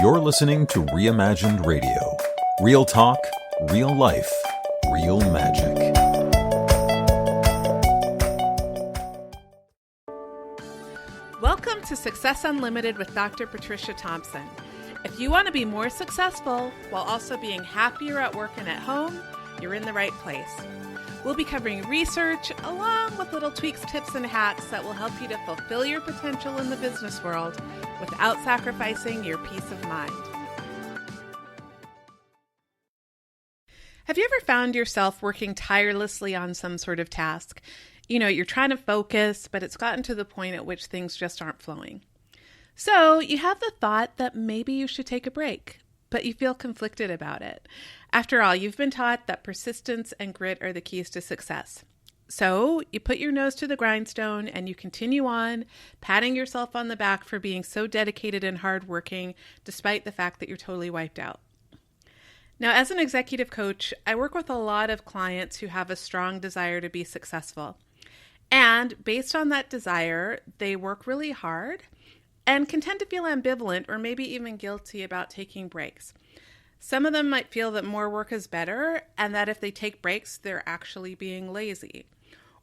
You're listening to Reimagined Radio. Real talk, real life, real magic. Welcome to Success Unlimited with Dr. Patricia Thompson. If you want to be more successful while also being happier at work and at home, you're in the right place. We'll be covering research along with little tweaks, tips, and hacks that will help you to fulfill your potential in the business world without sacrificing your peace of mind. Have you ever found yourself working tirelessly on some sort of task? You're trying to focus, but it's gotten to the point at which things just aren't flowing. So you have the thought that maybe you should take a break, but you feel conflicted about it. After all, you've been taught that persistence and grit are the keys to success. So you put your nose to the grindstone and you continue on, patting yourself on the back for being so dedicated and hardworking, despite the fact that you're totally wiped out. Now, as an executive coach, I work with a lot of clients who have a strong desire to be successful. And based on that desire, they work really hard and can tend to feel ambivalent or maybe even guilty about taking breaks. Some of them might feel that more work is better and that if they take breaks, they're actually being lazy.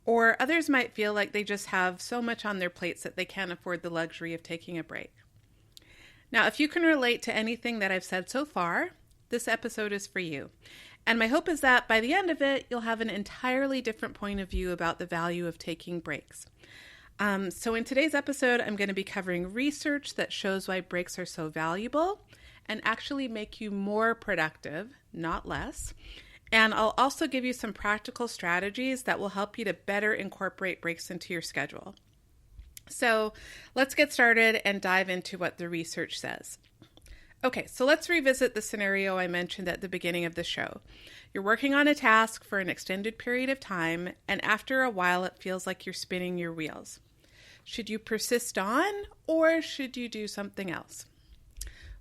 Or others might feel like they just have so much on their plates that they can't afford the luxury of taking a break. Now, if you can relate to anything that I've said so far, this episode is for you. And my hope is that by the end of it, you'll have an entirely different point of view about the value of taking breaks. So in today's episode, I'm going to be covering research that shows why breaks are so valuable and actually make you more productive, not less. And I'll also give you some practical strategies that will help you to better incorporate breaks into your schedule. So let's get started and dive into what the research says. Okay, so let's revisit the scenario I mentioned at the beginning of the show. You're working on a task for an extended period of time, and after a while it feels like you're spinning your wheels. Should you persist on, or should you do something else?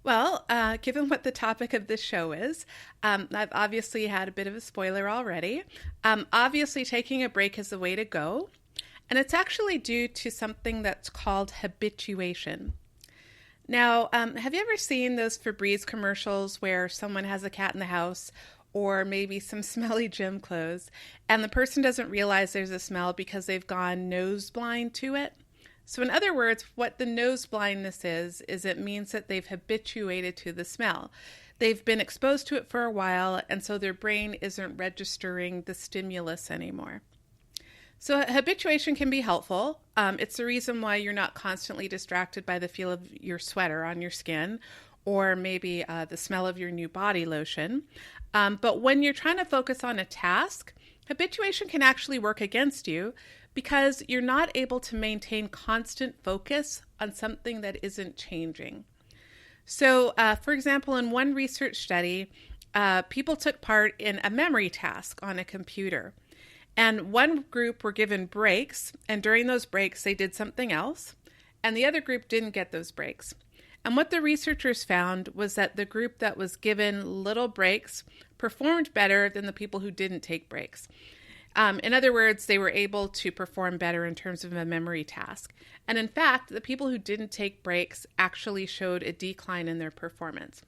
Well, given what the topic of this show is, I've obviously had a bit of a spoiler already. Obviously, taking a break is the way to go, and it's actually due to something that's called habituation. Now, have you ever seen those Febreze commercials where someone has a cat in the house or maybe some smelly gym clothes, and the person doesn't realize there's a smell because they've gone nose blind to it? So in other words, what the nose blindness is it means that they've habituated to the smell. They've been exposed to it for a while, and so their brain isn't registering the stimulus anymore. So habituation can be helpful. It's the reason why you're not constantly distracted by the feel of your sweater on your skin or maybe the smell of your new body lotion. But when you're trying to focus on a task, habituation can actually work against you because you're not able to maintain constant focus on something that isn't changing. So, for example, in one research study, people took part in a memory task on a computer. And one group were given breaks, and during those breaks, they did something else, and the other group didn't get those breaks. And what the researchers found was that the group that was given little breaks performed better than the people who didn't take breaks. In other words, they were able to perform better in terms of a memory task. And in fact, the people who didn't take breaks actually showed a decline in their performance.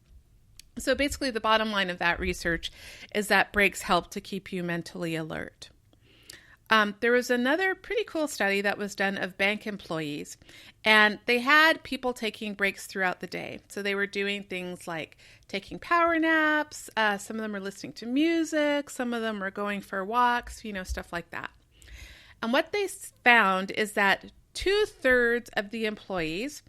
So basically, the bottom line of that research is that breaks help to keep you mentally alert. There was another pretty cool study that was done of bank employees, and they had people taking breaks throughout the day. So they were doing things like taking power naps. Some of them were listening to music. Some of them were going for walks, stuff like that. And what they found is that 2/3 of the employees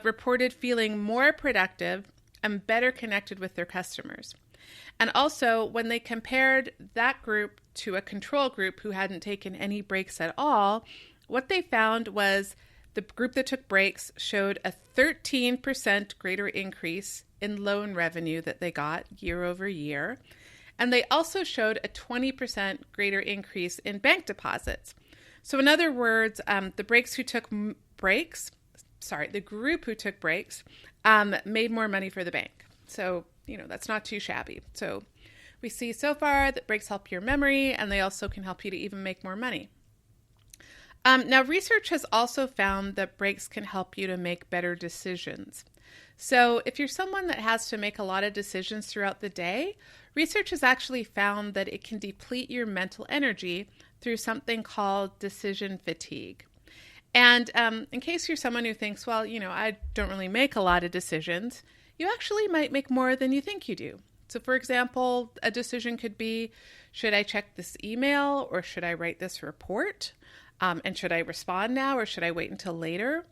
reported feeling more productive and better connected with their customers. And also, when they compared that group to a control group who hadn't taken any breaks at all, what they found was the group that took breaks showed a 13% greater increase in loan revenue that they got year over year. And they also showed a 20% greater increase in bank deposits. So in other words, the group who took breaks made more money for the bank. So that's not too shabby. So we see so far that breaks help your memory, and they also can help you to even make more money. Now, research has also found that breaks can help you to make better decisions. So if you're someone that has to make a lot of decisions throughout the day, research has actually found that it can deplete your mental energy through something called decision fatigue. And in case you're someone who thinks, well, I don't really make a lot of decisions, you actually might make more than you think you do. So for example, a decision could be, should I check this email or should I write this report? And should I respond now or should I wait until later?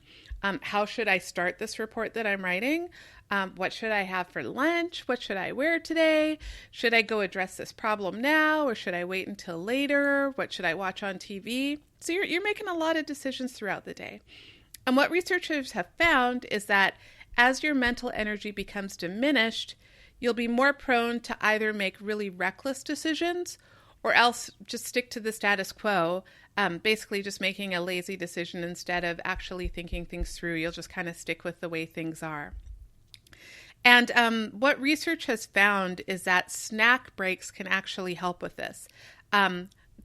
How should I start this report that I'm writing? What should I have for lunch? What should I wear today? Should I go address this problem now or should I wait until later? What should I watch on TV? So you're making a lot of decisions throughout the day. And what researchers have found is that as your mental energy becomes diminished, you'll be more prone to either make really reckless decisions or else just stick to the status quo, basically just making a lazy decision instead of actually thinking things through. You'll just kind of stick with the way things are. And what research has found is that snack breaks can actually help with this.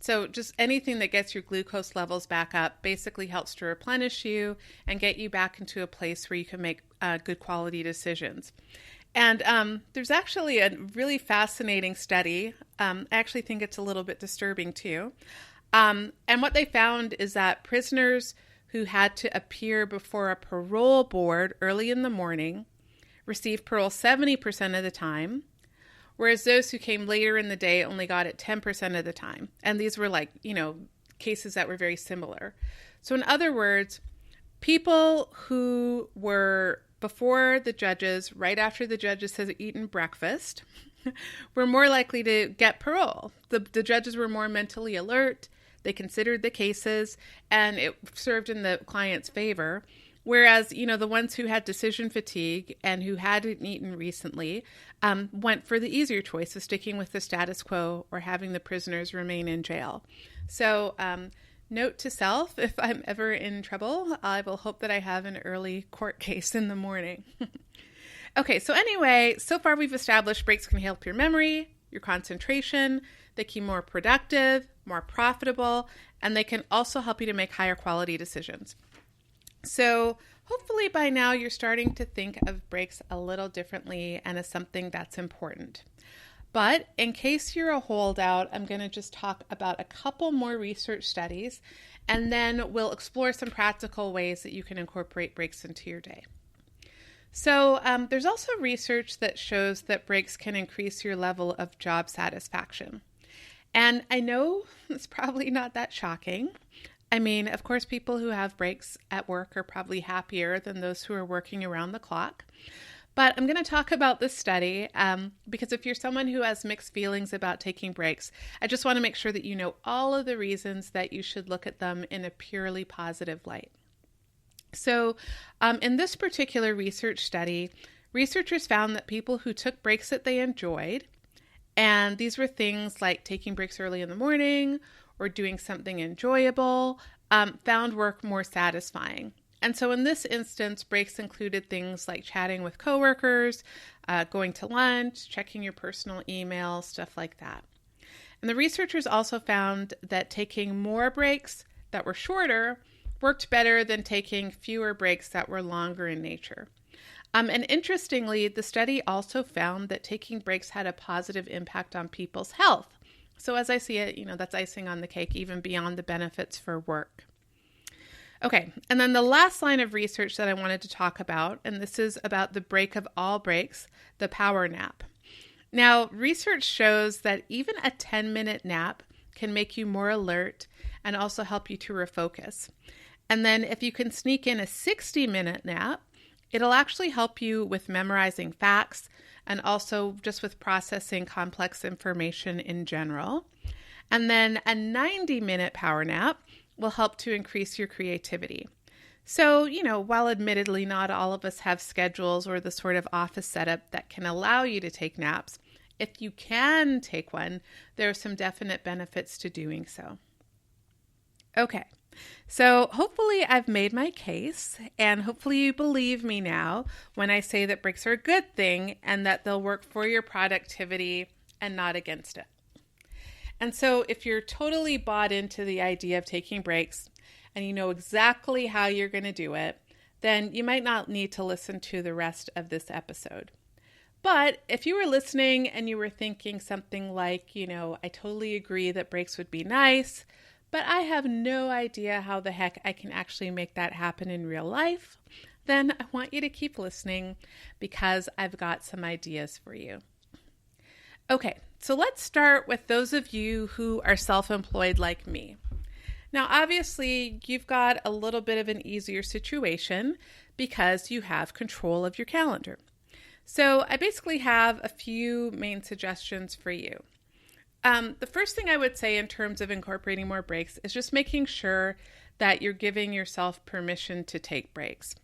So just anything that gets your glucose levels back up basically helps to replenish you and get you back into a place where you can make good quality decisions. And there's actually a really fascinating study. I actually think it's a little bit disturbing too. And what they found is that prisoners who had to appear before a parole board early in the morning received parole 70% of the time, whereas those who came later in the day only got it 10% of the time. And these were cases that were very similar. So in other words, people who were before the judges, right after the judges had eaten breakfast, were more likely to get parole. The judges were more mentally alert. They considered the cases, and it served in the client's favor. Whereas, the ones who had decision fatigue and who hadn't eaten recently went for the easier choice of sticking with the status quo or having the prisoners remain in jail. So, note to self, if I'm ever in trouble, I will hope that I have an early court case in the morning. Okay, so anyway, so far we've established breaks can help your memory, your concentration, they keep you more productive, more profitable, and they can also help you to make higher quality decisions. So hopefully by now you're starting to think of breaks a little differently and as something that's important. But in case you're a holdout, I'm going to just talk about a couple more research studies, and then we'll explore some practical ways that you can incorporate breaks into your day. So there's also research that shows that breaks can increase your level of job satisfaction. And I know it's probably not that shocking. I mean, of course, people who have breaks at work are probably happier than those who are working around the clock. But I'm going to talk about this study because if you're someone who has mixed feelings about taking breaks, I just want to make sure that you know all of the reasons that you should look at them in a purely positive light. So in this particular research study, researchers found that people who took breaks that they enjoyed, and these were things like taking breaks early in the morning or doing something enjoyable, found work more satisfying. And so in this instance, breaks included things like chatting with coworkers, going to lunch, checking your personal email, stuff like that. And the researchers also found that taking more breaks that were shorter worked better than taking fewer breaks that were longer in nature. And interestingly, the study also found that taking breaks had a positive impact on people's health. So as I see it, that's icing on the cake, even beyond the benefits for work. Okay, and then the last line of research that I wanted to talk about, and this is about the break of all breaks, the power nap. Now, research shows that even a 10-minute nap can make you more alert and also help you to refocus. And then if you can sneak in a 60-minute nap, it'll actually help you with memorizing facts and also just with processing complex information in general. And then a 90-minute power nap will help to increase your creativity. So, while admittedly not all of us have schedules or the sort of office setup that can allow you to take naps, if you can take one, there are some definite benefits to doing so. Okay, so hopefully I've made my case, and hopefully you believe me now when I say that breaks are a good thing and that they'll work for your productivity and not against it. And so if you're totally bought into the idea of taking breaks and you know exactly how you're going to do it, then you might not need to listen to the rest of this episode. But if you were listening and you were thinking something like, I totally agree that breaks would be nice, but I have no idea how the heck I can actually make that happen in real life, then I want you to keep listening because I've got some ideas for you. Okay, so let's start with those of you who are self-employed like me. Now, obviously, you've got a little bit of an easier situation because you have control of your calendar. So I basically have a few main suggestions for you. The first thing I would say in terms of incorporating more breaks is just making sure that you're giving yourself permission to take breaks.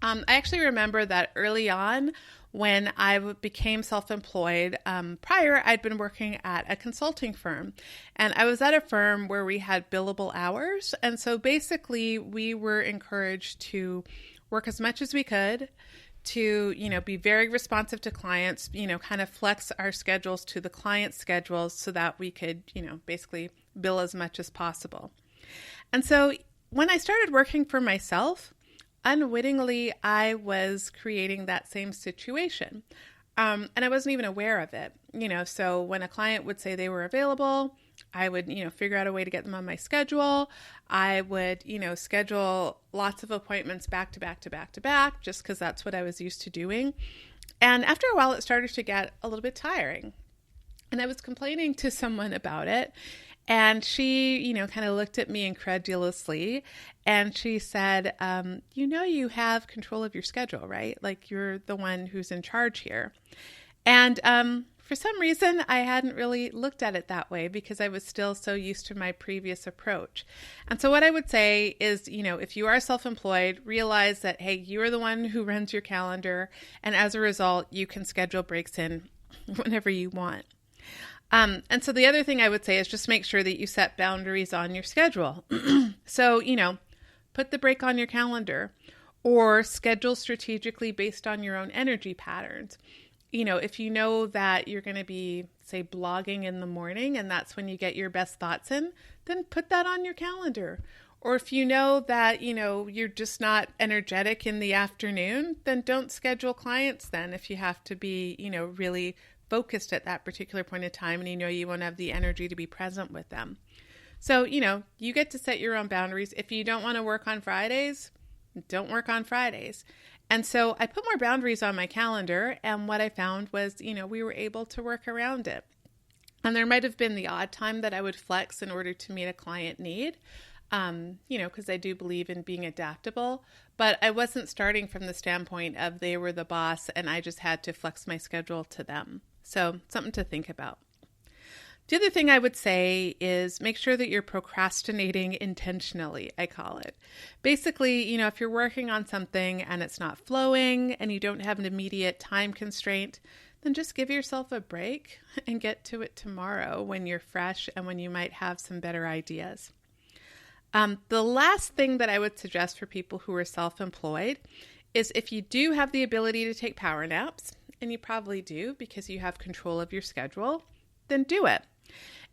I actually remember that early on when I became self-employed, prior I'd been working at a consulting firm, and I was at a firm where we had billable hours. And so basically we were encouraged to work as much as we could, to, be very responsive to clients, kind of flex our schedules to the client's schedules so that we could, basically bill as much as possible. And so when I started working for myself, unwittingly, I was creating that same situation. And I wasn't even aware of it, so when a client would say they were available, I would, figure out a way to get them on my schedule. I would, schedule lots of appointments back to back to back to back, just because that's what I was used to doing. And after a while, it started to get a little bit tiring. And I was complaining to someone about it. And she, kind of looked at me incredulously, and she said, you have control of your schedule, right? Like, you're the one who's in charge here. And for some reason, I hadn't really looked at it that way because I was still so used to my previous approach. And so what I would say is, if you are self-employed, realize that, hey, you are the one who runs your calendar. And as a result, you can schedule breaks in whenever you want. And so the other thing I would say is just make sure that you set boundaries on your schedule. So, put the break on your calendar or schedule strategically based on your own energy patterns. If you know that you're going to be, say, blogging in the morning and that's when you get your best thoughts in, then put that on your calendar. Or if you know that, you're just not energetic in the afternoon, then don't schedule clients then if you have to be, really focused at that particular point in time and you won't have the energy to be present with them. So, you get to set your own boundaries. If you don't want to work on Fridays, don't work on Fridays. And so I put more boundaries on my calendar, and what I found was, we were able to work around it. And there might have been the odd time that I would flex in order to meet a client need, because I do believe in being adaptable, but I wasn't starting from the standpoint of they were the boss and I just had to flex my schedule to them. So something to think about. The other thing I would say is make sure that you're procrastinating intentionally, I call it. Basically, if you're working on something and it's not flowing and you don't have an immediate time constraint, then just give yourself a break and get to it tomorrow when you're fresh and when you might have some better ideas. The last thing that I would suggest for people who are self-employed is if you do have the ability to take power naps, and you probably do because you have control of your schedule, then do it.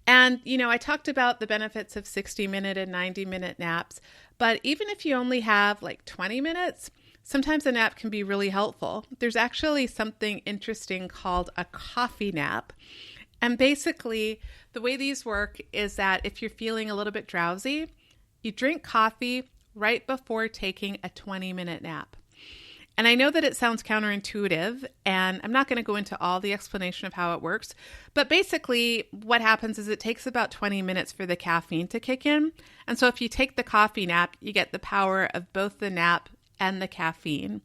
And, I talked about the benefits of 60-minute and 90-minute naps, but even if you only have like 20 minutes, sometimes a nap can be really helpful. There's actually something interesting called a coffee nap. And basically, the way these work is that if you're feeling a little bit drowsy, you drink coffee right before taking a 20-minute nap. And I know that it sounds counterintuitive, and I'm not going to go into all the explanation of how it works, but basically what happens is it takes about 20 minutes for the caffeine to kick in. And so if you take the coffee nap, you get the power of both the nap and the caffeine.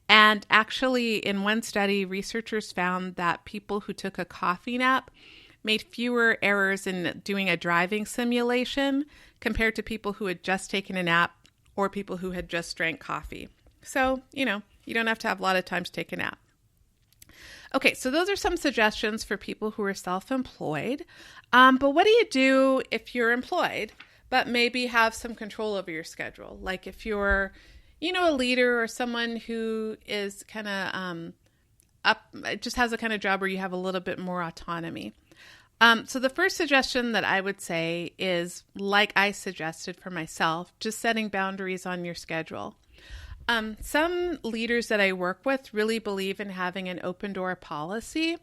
And actually, in one study, researchers found that people who took a coffee nap made fewer errors in doing a driving simulation compared to people who had just taken a nap or people who had just drank coffee. So, you don't have to have a lot of time to take a nap. Okay, so those are some suggestions for people who are self-employed. But what do you do if you're employed, but maybe have some control over your schedule? Like if you're, a leader or someone who is kind of just has a kind of job where you have a little bit more autonomy. So the first suggestion that I would say is, like I suggested for myself, just setting boundaries on your schedule. Some leaders that I work with really believe in having an open door policy.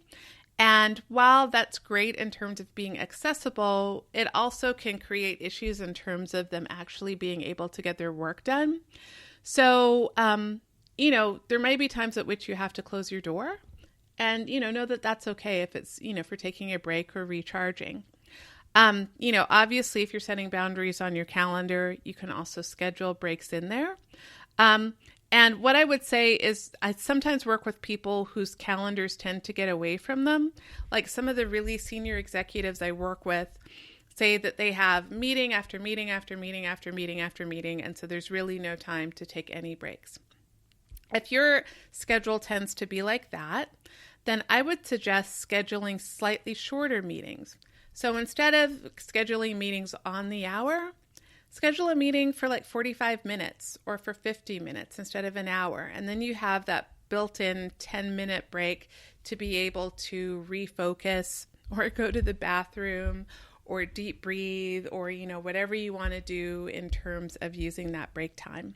And while that's great in terms of being accessible, it also can create issues in terms of them actually being able to get their work done. So, there may be times at which you have to close your door and, know that that's okay if it's, for taking a break or recharging. Obviously, if you're setting boundaries on your calendar, you can also schedule breaks in there. And what I would say is I sometimes work with people whose calendars tend to get away from them. Like some of the really senior executives I work with say that they have meeting after meeting after meeting after meeting after meeting. And so there's really no time to take any breaks. If your schedule tends to be like that, then I would suggest scheduling slightly shorter meetings. So instead of scheduling meetings on the hour, schedule a meeting for like 45 minutes or for 50 minutes instead of an hour. And then you have that built-in 10-minute break to be able to refocus or go to the bathroom or deep breathe or, whatever you want to do in terms of using that break time.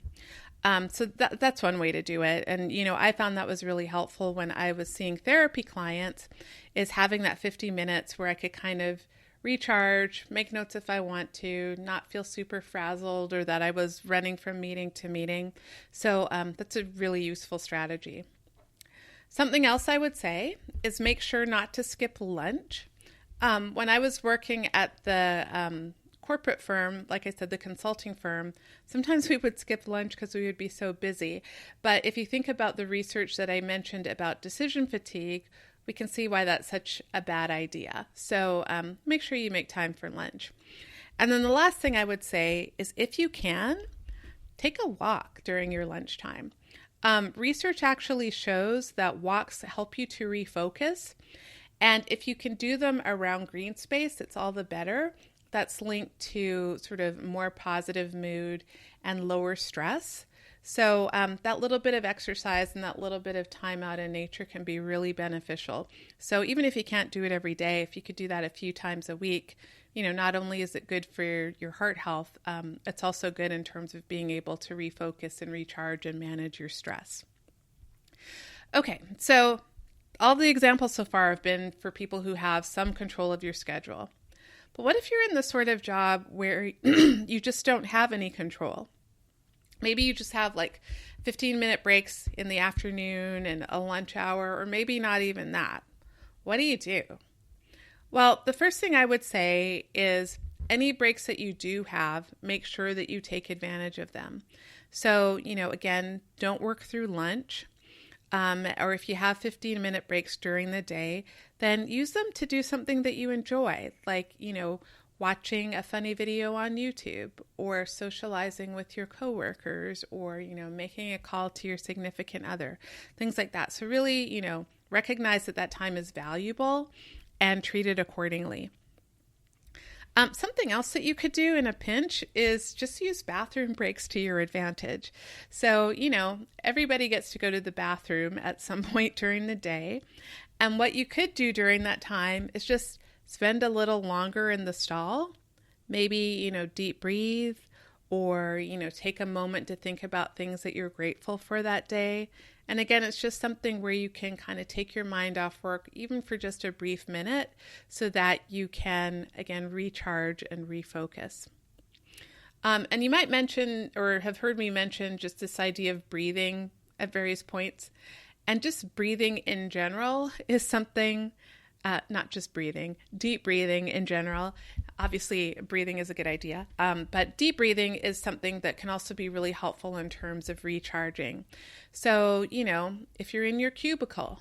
So that's one way to do it. And, I found that was really helpful when I was seeing therapy clients, is having that 50 minutes where I could kind of recharge, make notes if I want to, not feel super frazzled or that I was running from meeting to meeting. So that's a really useful strategy. Something else I would say is make sure not to skip lunch. When I was working at the corporate firm, like I said, the consulting firm, sometimes we would skip lunch because we would be so busy. But if you think about the research that I mentioned about decision fatigue, we can see why that's such a bad idea. So make sure you make time for lunch. And then the last thing I would say is if you can, take a walk during your lunchtime. Research actually shows that walks help you to refocus. And if you can do them around green space, it's all the better. That's linked to sort of more positive mood and lower stress. So that little bit of exercise and that little bit of time out in nature can be really beneficial. So even if you can't do it every day, if you could do that a few times a week, not only is it good for your heart health, it's also good in terms of being able to refocus and recharge and manage your stress. Okay, so all the examples so far have been for people who have some control of your schedule. But what if you're in the sort of job where you just don't have any control? Maybe you just have like 15-minute breaks in the afternoon and a lunch hour, or maybe not even that. What do you do? Well, the first thing I would say is any breaks that you do have, make sure that you take advantage of them. So, again, don't work through lunch. Or if you have 15-minute breaks during the day, then use them to do something that you enjoy, like, watching a funny video on YouTube or socializing with your coworkers or, making a call to your significant other, things like that. So really, recognize that time is valuable and treat it accordingly. Something else that you could do in a pinch is just use bathroom breaks to your advantage. So, everybody gets to go to the bathroom at some point during the day. And what you could do during that time is just spend a little longer in the stall, maybe, deep breathe or, take a moment to think about things that you're grateful for that day. And again, it's just something where you can kind of take your mind off work, even for just a brief minute, so that you can, again, recharge and refocus. And you might mention or have heard me mention just this idea of breathing at various points. And just breathing in general is something, not just breathing, deep breathing in general. Obviously, breathing is a good idea, but deep breathing is something that can also be really helpful in terms of recharging. So, if you're in your cubicle,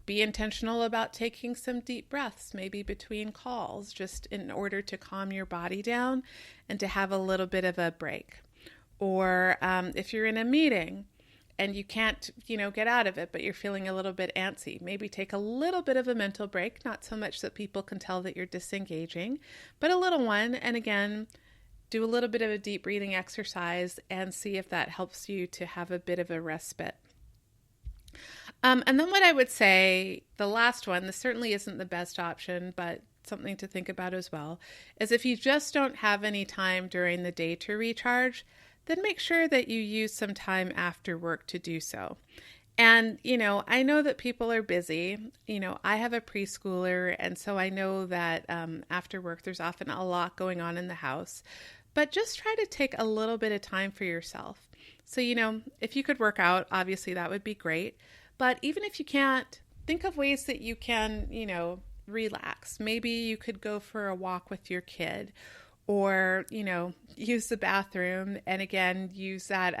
be intentional about taking some deep breaths, maybe between calls, just in order to calm your body down and to have a little bit of a break. Or if you're in a meeting and you can't, get out of it, but you're feeling a little bit antsy, maybe take a little bit of a mental break, not so much that people can tell that you're disengaging, but a little one. And again, do a little bit of a deep breathing exercise and see if that helps you to have a bit of a respite. And then what I would say, the last one, this certainly isn't the best option, but something to think about as well, is if you just don't have any time during the day to recharge, then make sure that you use some time after work to do so. And, I know that people are busy. I have a preschooler, and so I know that after work, there's often a lot going on in the house. But just try to take a little bit of time for yourself. So, if you could work out, obviously that would be great. But even if you can't, think of ways that you can, relax. Maybe you could go for a walk with your kid, or, use the bathroom, and again, use that,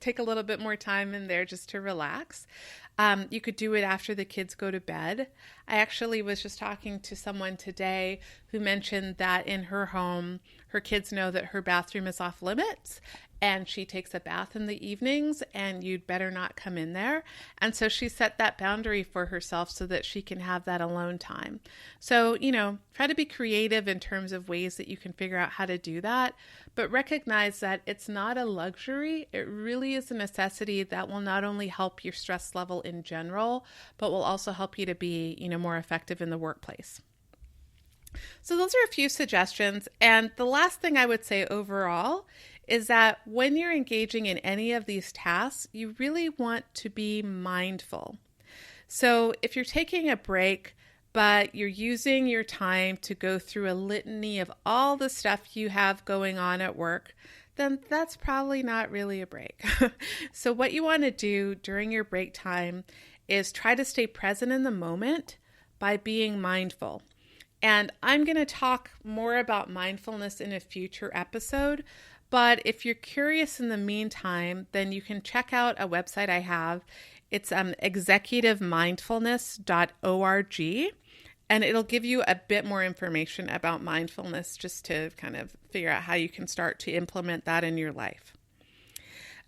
take a little bit more time in there just to relax. You could do it after the kids go to bed. I actually was just talking to someone today who mentioned that in her home, her kids know that her bathroom is off limits, and she takes a bath in the evenings, and you'd better not come in there. And so she set that boundary for herself so that she can have that alone time. So, try to be creative in terms of ways that you can figure out how to do that, but recognize that it's not a luxury. It really is a necessity that will not only help your stress level in general, but will also help you to be, more effective in the workplace. So those are a few suggestions. And the last thing I would say overall is that when you're engaging in any of these tasks, you really want to be mindful. So if you're taking a break, but you're using your time to go through a litany of all the stuff you have going on at work, then that's probably not really a break. So what you want to do during your break time is try to stay present in the moment by being mindful. And I'm going to talk more about mindfulness in a future episode, but if you're curious in the meantime, then you can check out a website I have. It's executivemindfulness.org, and it'll give you a bit more information about mindfulness just to kind of figure out how you can start to implement that in your life.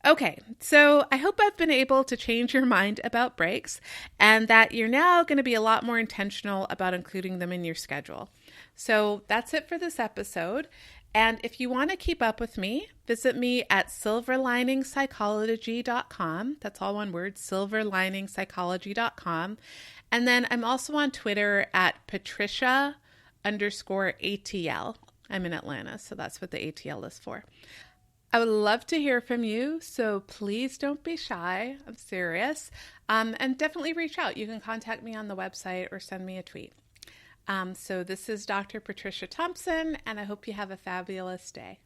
Okay, so I hope I've been able to change your mind about breaks and that you're now going to be a lot more intentional about including them in your schedule. So that's it for this episode. And if you want to keep up with me, visit me at silverliningpsychology.com. That's all one word, silverliningpsychology.com. And then I'm also on Twitter at Patricia_ATL. I'm in Atlanta, so that's what the ATL is for. I would love to hear from you, so please don't be shy. I'm serious. And definitely reach out. You can contact me on the website or send me a tweet. So this is Dr. Patricia Thompson, and I hope you have a fabulous day.